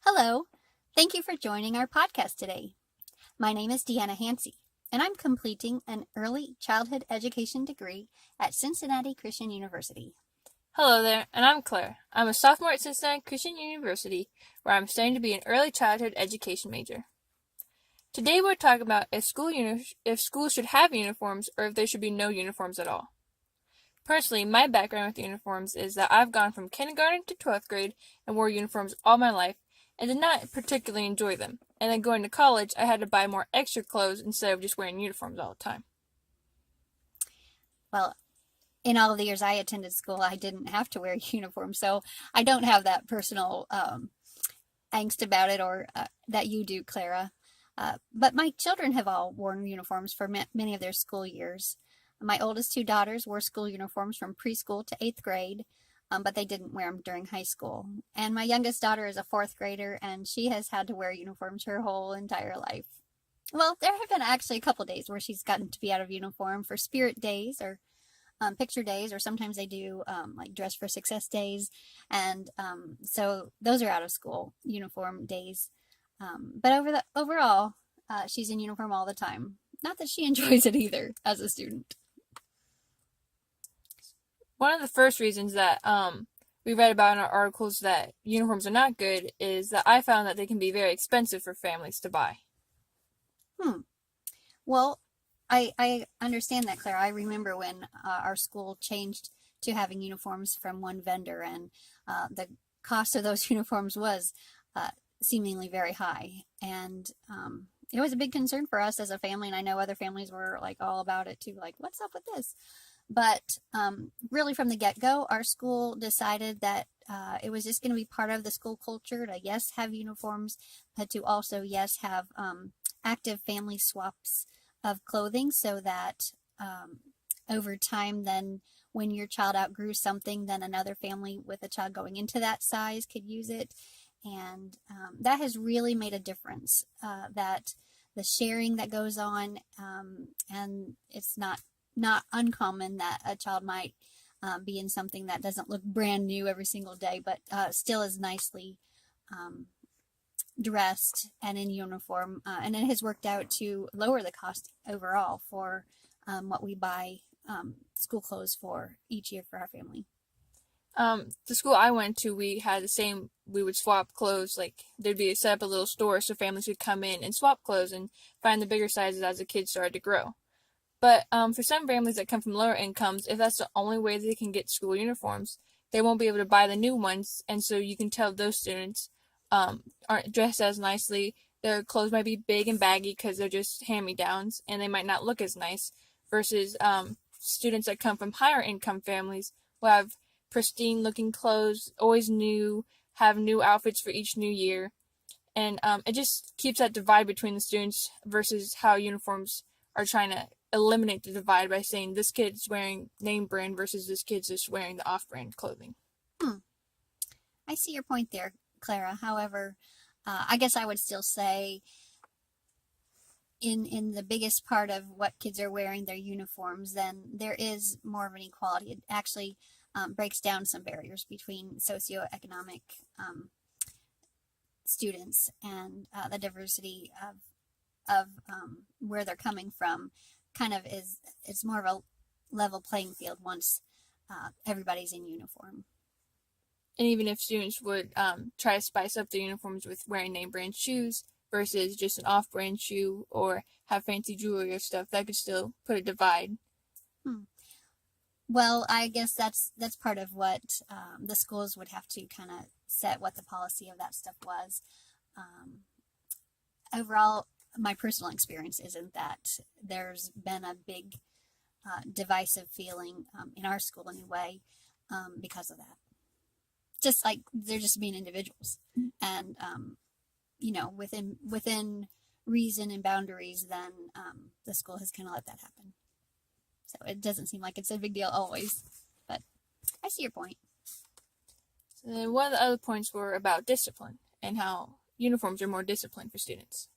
Hello. Thank you for joining our podcast today. My name is Deanna Hansey, and I'm completing an early childhood education degree at Cincinnati Christian University. Hello there, and I'm Claire. I'm a sophomore at Cincinnati Christian University, where I'm studying to be an early childhood education major. Today we're talking about if schools should have uniforms or if there should be no uniforms at all. Personally, my background with uniforms is that I've gone from kindergarten to 12th grade and wore uniforms all my life and did not particularly enjoy them. And then going to college, I had to buy more extra clothes instead of just wearing uniforms all the time. Well, in all of the years I attended school, I didn't have to wear a uniform, so I don't have that personal angst about it or that you do, Clara. But my children have all worn uniforms for many of their school years. My oldest two daughters wore school uniforms from preschool to 8th grade, but they didn't wear them during high school. And my youngest daughter is a 4th grader, and she has had to wear uniforms her whole entire life. Well, there have been actually a couple days where she's gotten to be out of uniform for spirit days or picture days, or sometimes they do like dress for success days. And so those are out of school uniform days. But overall, she's in uniform all the time. Not that she enjoys it either as a student. One of the first reasons that we read about in our articles that uniforms are not good is that I found that they can be very expensive for families to buy. Well, I understand that, Claire. I remember when our school changed to having uniforms from one vendor, and the cost of those uniforms was seemingly very high. And it was a big concern for us as a family, and I know other families were like all about it too, like, what's up with this? But really from the get-go, our school decided that it was just going to be part of the school culture to, yes, have uniforms, but to also, yes, have active family swaps of clothing so that over time, then when your child outgrew something, then another family with a child going into that size could use it. And that has really made a difference, that the sharing that goes on, and it's not uncommon that a child might be in something that doesn't look brand new every single day, but still is nicely dressed and in uniform. And it has worked out to lower the cost overall for what we buy school clothes for each year for our family. The school I went to, we had the same, we would swap clothes, like there'd be set up a little store so families could come in and swap clothes and find the bigger sizes as the kids started to grow. But for some families that come from lower incomes, if that's the only way they can get school uniforms, they won't be able to buy the new ones, and so you can tell those students aren't dressed as nicely. Their clothes might be big and baggy because they're just hand-me-downs, and they might not look as nice, versus students that come from higher income families will have pristine-looking clothes, always new, have new outfits for each new year, and it just keeps that divide between the students versus how uniforms are trying to eliminate the divide by saying this kid's wearing name brand versus this kid's just wearing the off-brand clothing. I see your point there, Clara. However, I guess I would still say in the biggest part of what kids are wearing, their uniforms, then there is more of an equality. It actually breaks down some barriers between socioeconomic students and the diversity of where they're coming from. Kind of it's more of a level playing field once everybody's in uniform. And even if students would try to spice up their uniforms with wearing name brand shoes versus just an off-brand shoe or have fancy jewelry or stuff, that could still put a divide. Well, I guess that's part of what the schools would have to kind of set what the policy of that stuff was. Overall, my personal experience isn't that there's been a big divisive feeling in our school anyway because of that. Just like they're just being individuals, and within reason and boundaries, then the school has kind of let that happen. So it doesn't seem like it's a big deal always, but I see your point. And then one of the other points were about discipline and how uniforms are more disciplined for students.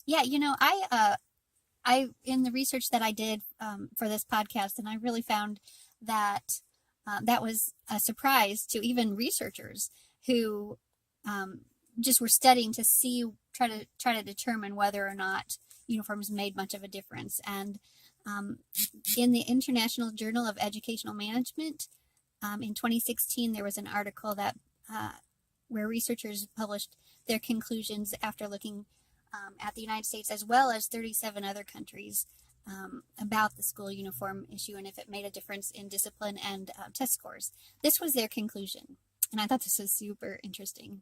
Yeah, I in the research that I did for this podcast, and I really found that that was a surprise to even researchers who just were studying to see, try to determine whether or not uniforms made much of a difference. And in the International Journal of Educational Management, in 2016, there was an article that where researchers published their conclusions after looking at the United States as well as 37 other countries about the school uniform issue and if it made a difference in discipline and test scores. This was their conclusion, and I thought this was super interesting.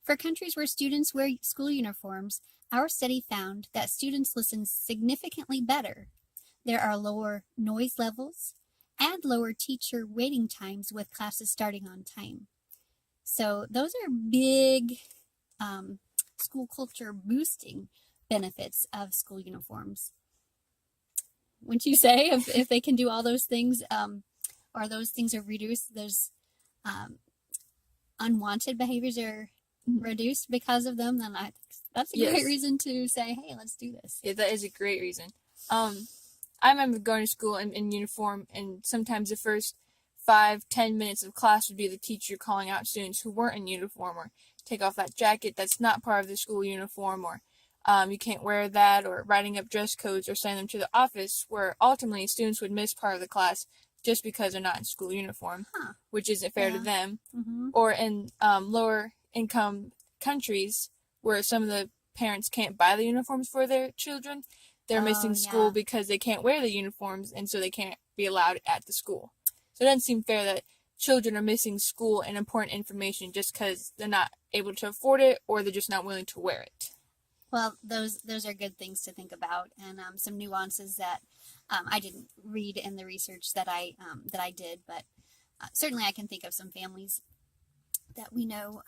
For countries where students wear school uniforms, our study found that students listen significantly better. There are lower noise levels and lower teacher waiting times with classes starting on time. So those are big school culture boosting benefits of school uniforms. Wouldn't you say if they can do all those things, or those things are reduced, those unwanted behaviors are reduced because of them, then that's a great reason to say, hey, let's do this. Yeah, that is a great reason. I remember going to school in uniform, and sometimes the first 5-10 minutes of class would be the teacher calling out students who weren't in uniform, or take off that jacket that's not part of the school uniform, or you can't wear that, or writing up dress codes or sending them to the office, where ultimately students would miss part of the class just because they're not in school uniform, which isn't fair to them. Or in lower income countries where some of the parents can't buy the uniforms for their children, they're missing school because they can't wear the uniforms, and so they can't be allowed at the school. So it doesn't seem fair that children are missing school and important information just because they're not able to afford it, or they're just not willing to wear it. Well, those are good things to think about, and some nuances that I didn't read in the research that I did, but certainly I can think of some families that we know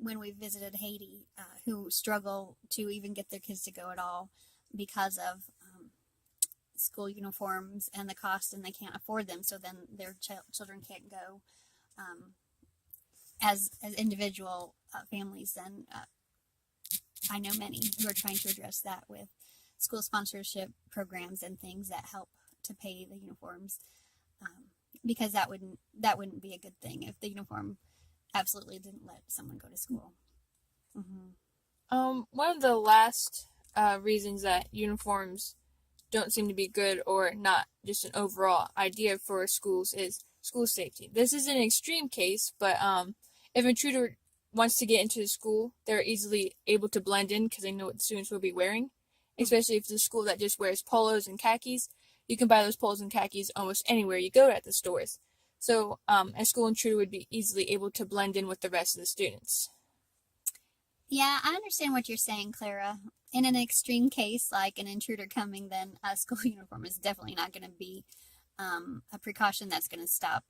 when we visited Haiti who struggle to even get their kids to go at all because of school uniforms and the cost, and they can't afford them, so then their children can't go. As individual families, then I know many who are trying to address that with school sponsorship programs and things that help to pay the uniforms, because that wouldn't be a good thing if the uniform absolutely didn't let someone go to school. One of the last reasons that uniforms don't seem to be good, or not just an overall idea for schools, is school safety. This is an extreme case, but if an intruder wants to get into the school, they're easily able to blend in because they know what the students will be wearing. Especially if it's a school that just wears polos and khakis, you can buy those polos and khakis almost anywhere you go at the stores. So a school intruder would be easily able to blend in with the rest of the students. Yeah, I understand what you're saying, Clara. In an extreme case, like an intruder coming, then a school uniform is definitely not going to be a precaution that's going to stop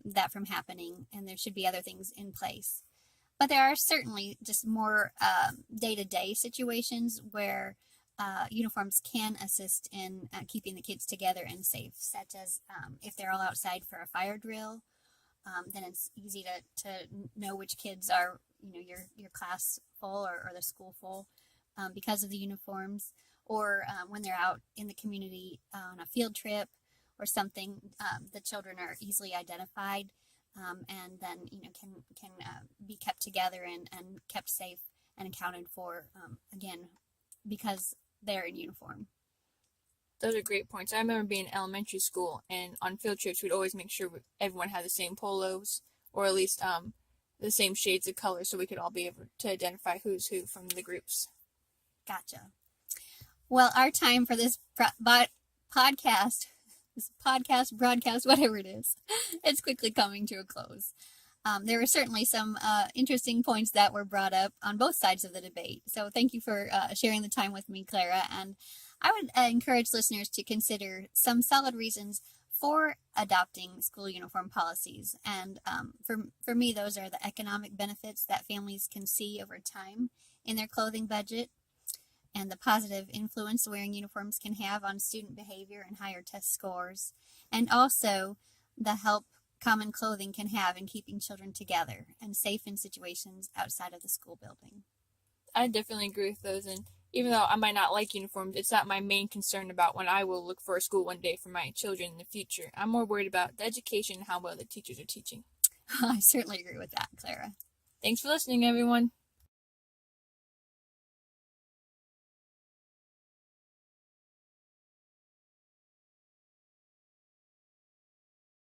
that from happening, and there should be other things in place. But there are certainly just more day-to-day situations where uniforms can assist in keeping the kids together and safe, such as if they're all outside for a fire drill, then it's easy to know which kids are, your class full or the school full because of the uniforms, or when they're out in the community on a field trip or something, the children are easily identified. And then can be kept together and kept safe and accounted for, again, because they're in uniform. Those are great points. I remember being in elementary school, and on field trips we'd always make sure everyone had the same polos, or at least the same shades of color, so we could all be able to identify who's who from the groups. Gotcha. Well, our time for this broadcast, whatever it is, it's quickly coming to a close. There were certainly some interesting points that were brought up on both sides of the debate. So thank you for sharing the time with me, Clara. And I would encourage listeners to consider some solid reasons for adopting school uniform policies. And for me, those are the economic benefits that families can see over time in their clothing budget, and the positive influence wearing uniforms can have on student behavior and higher test scores, and also the help common clothing can have in keeping children together and safe in situations outside of the school building. I definitely agree with those, and even though I might not like uniforms, it's not my main concern about when I will look for a school one day for my children in the future. I'm more worried about the education and how well the teachers are teaching. I certainly agree with that, Clara. Thanks for listening, everyone.